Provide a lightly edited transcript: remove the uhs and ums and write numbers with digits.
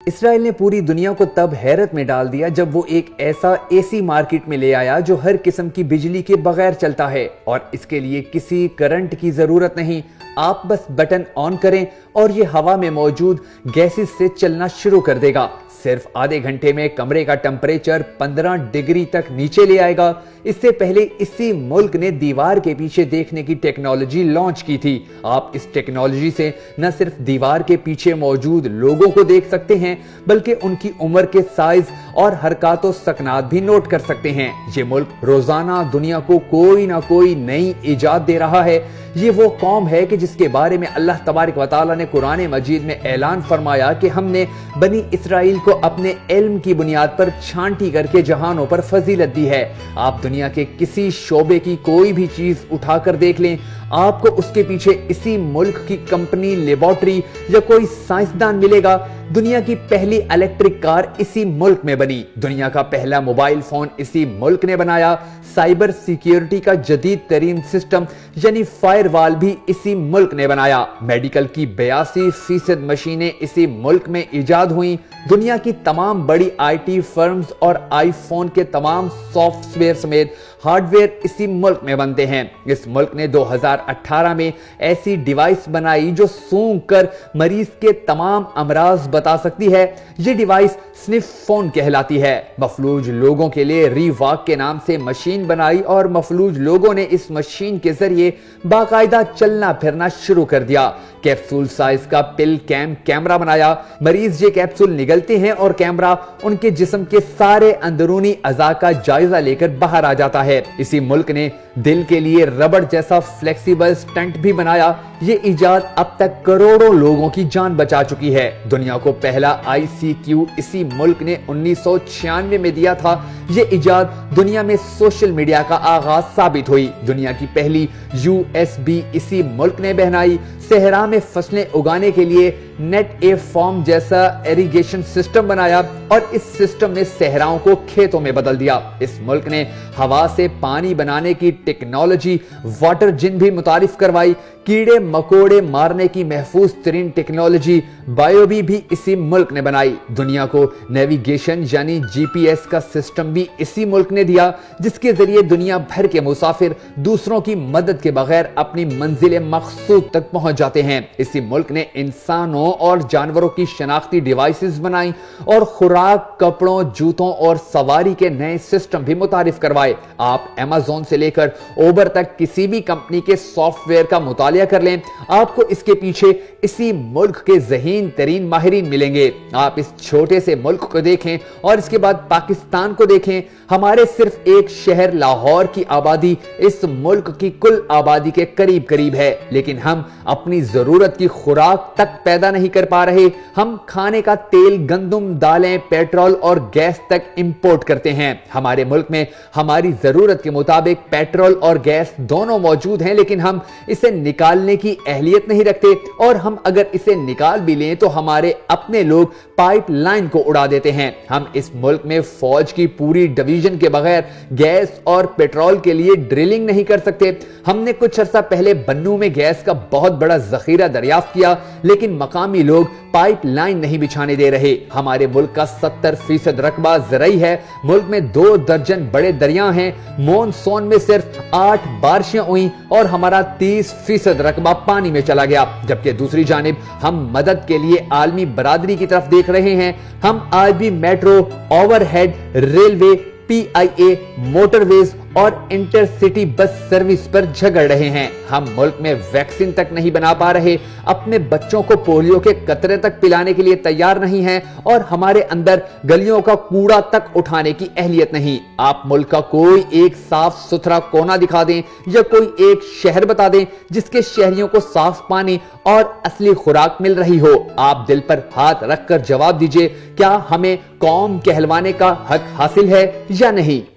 اسرائیل نے پوری دنیا کو تب حیرت میں ڈال دیا جب وہ ایک ایسا AC مارکیٹ میں لے آیا جو ہر قسم کی بجلی کے بغیر چلتا ہے اور اس کے لیے کسی کرنٹ کی ضرورت نہیں۔ آپ بس بٹن آن کریں اور یہ ہوا میں موجود گیسز سے چلنا شروع کر دے گا۔ صرف آدھے گھنٹے میں کمرے کا ٹمپریچر 15 ڈگری تک نیچے لے آئے گا۔ اس سے پہلے اسی ملک نے دیوار کے پیچھے دیکھنے کی ٹیکنالوجی لانچ کی تھی۔ آپ اس ٹیکنالوجی سے نہ صرف دیوار کے پیچھے موجود لوگوں کو دیکھ سکتے ہیں بلکہ ان کی عمر کے سائز اور حرکات و سکنات بھی نوٹ کر سکتے ہیں۔ یہ ملک روزانہ دنیا کو کوئی نہ کوئی نئی ایجاد دے رہا ہے۔ یہ وہ قوم ہے کہ جس کے بارے میں اللہ تبارک و تعالیٰ نے قرآن مجید میں اعلان فرمایا کہ ہم نے بنی اسرائیل کو اپنے علم کی بنیاد پر چھانٹی کر کے جہانوں پر فضیلت دی ہے۔ آپ دنیا کے کسی شعبے کی کوئی بھی چیز اٹھا کر دیکھ لیں، آپ کو اس کے پیچھے اسی ملک کی کمپنی، لیبارٹری یا کوئی سائنسدان ملے گا۔ دنیا کی پہلی الیکٹرک کار اسی ملک میں بنی، دنیا کا پہلا موبائل فون اسی ملک نے بنایا، سائبر سیکیورٹی کا جدید ترین سسٹم یعنی فائر وال بھی اسی ملک نے بنایا، میڈیکل کی 82% مشینیں اسی ملک میں ایجاد ہوئیں، دنیا کی تمام بڑی IT فرمز اور آئی فون کے تمام سافٹ ویئر سمیت ہارڈ ویئر اسی ملک میں بنتے ہیں۔ اس ملک نے 2018 میں ایسی ڈیوائس بنائی جو سونگ کر مریض کے تمام امراض بتا سکتی ہے۔ یہ ڈیوائس سنف فون کہلاتی ہے۔ مفلوج لوگوں کے لیے ری واک کے نام سے مشین بنائی اور مفلوج لوگوں نے اس مشین کے ذریعے باقاعدہ چلنا پھرنا شروع کر دیا۔ کیپسول سائز کا پل کیمرہ بنایا، مریض یہ کیپسول نگلتے ہیں اور کیمرہ ان کے جسم کے سارے اندرونی اعضاء کا جائزہ لے کر باہر آ جاتا ہے۔ اسی ملک نے دل کے لیے ربڑ جیسا فلیکسیبل سٹنٹ بھی بنایا۔ یہ ایجاد اب تک کروڑوں لوگوں کی جان بچا چکی ہے۔ دنیا کو پہلا ICQ اسی ملک نے 1996 میں دیا تھا۔ یہ ایجاد دنیا میں سوشل میڈیا کا آغاز ثابت ہوئی۔ دنیا کی پہلی USB اسی ملک نے بنائی۔ صحرا میں فصلیں اگانے کے لیے نیٹ اے فارم جیسا ایریگیشن سسٹم بنایا اور اس سسٹم نے صحراؤں کو کھیتوں میں بدل دیا۔ اس ملک نے ہوا سے پانی بنانے کی ٹیکنالوجی واٹر جن بھی متعارف کروائی۔ کیڑے مکوڑے مارنے کی محفوظ ترین ٹیکنالوجی بایوبی بھی اسی ملک نے بنائی۔ دنیا کو نیویگیشن یعنی GPS کا سسٹم بھی اسی ملک نے دیا، جس کے ذریعے دنیا بھر کے مسافر دوسروں کی مدد کے بغیر اپنی منزل مقصود تک پہنچ جاتے ہیں۔ اسی ملک نے انسانوں اور جانوروں کی شناختی ڈیوائسز بنائی اور خوراک، کپڑوں، جوتوں اور سواری کے نئے سسٹم بھی متعارف کروائے۔ آپ Amazon سے لے کر اوبر تک کسی بھی کمپنی کے سافٹ ویئر کا مطالعہ کر لیں، آپ کو اس کے پیچھے اسی ملک کے ذہین ترین ماہرین ملیں گے۔ آپ اس چھوٹے سے ملک کو دیکھیں اور اس کے بعد پاکستان کو دیکھیں۔ ہمارے صرف ایک شہر لاہور کی آبادی اس ملک کی کل آبادی کے قریب ہے، لیکن ہم اپنی ضرورت کی خوراک تک پیدا نہیں کر پا رہے۔ ہم کھانے کا تیل، گندم، دالیں، پیٹرول اور گیس تک امپورٹ کرتے ہیں۔ ہمارے ملک میں ہماری ضرورت کے مطابق پیٹرول اور گیس دونوں موجود ہیں، لیکن ہم اسے نکالنے کی اہلیت نہیں رکھتے، اور ہم اگر اسے نکال بھی لیں تو ہمارے اپنے لوگ پائپ لائن کو اڑا دیتے ہیں۔ ہم اس ملک میں فوج کی پوری ڈویژن کے بغیر گیس اور پیٹرول کے لیے ڈرلنگ نہیں کر سکتے۔ ہم نے کچھ عرصہ پہلے بنوں میں گیس کا بہت بڑا ذخیرہ دریافت کیا، لیکن مقامی لوگ پائپ لائن نہیں بچھانے دے رہے۔ ہمارے ملک کا 70% رقبہ زرعی ہے۔ ملک میں 2 درجن بڑے دریا ہیں۔ مونسون میں صرف 8 بارشیں ہوئیں اور ہمارا 30% رقبہ پانی میں چلا گیا، جبکہ دوسری جانب ہم مدد کے لیے عالمی برادری کی طرف دیکھ رہے ہیں۔ ہم آج بھی metro, overhead railway, PIA، motorways اور انٹر سٹی بس سروس پر جھگڑ رہے ہیں۔ ہم ملک میں ویکسین تک نہیں بنا پا رہے، اپنے بچوں کو پولیو کے قطرے تک پلانے کے لیے تیار نہیں ہیں، اور ہمارے اندر گلیوں کا کوڑا تک اٹھانے کی اہلیت نہیں۔ آپ ملک کا کوئی ایک صاف ستھرا کونا دکھا دیں یا کوئی ایک شہر بتا دیں جس کے شہریوں کو صاف پانی اور اصلی خوراک مل رہی ہو۔ آپ دل پر ہاتھ رکھ کر جواب دیجئے، کیا ہمیں قوم کہلوانے کا حق حاصل ہے یا نہیں؟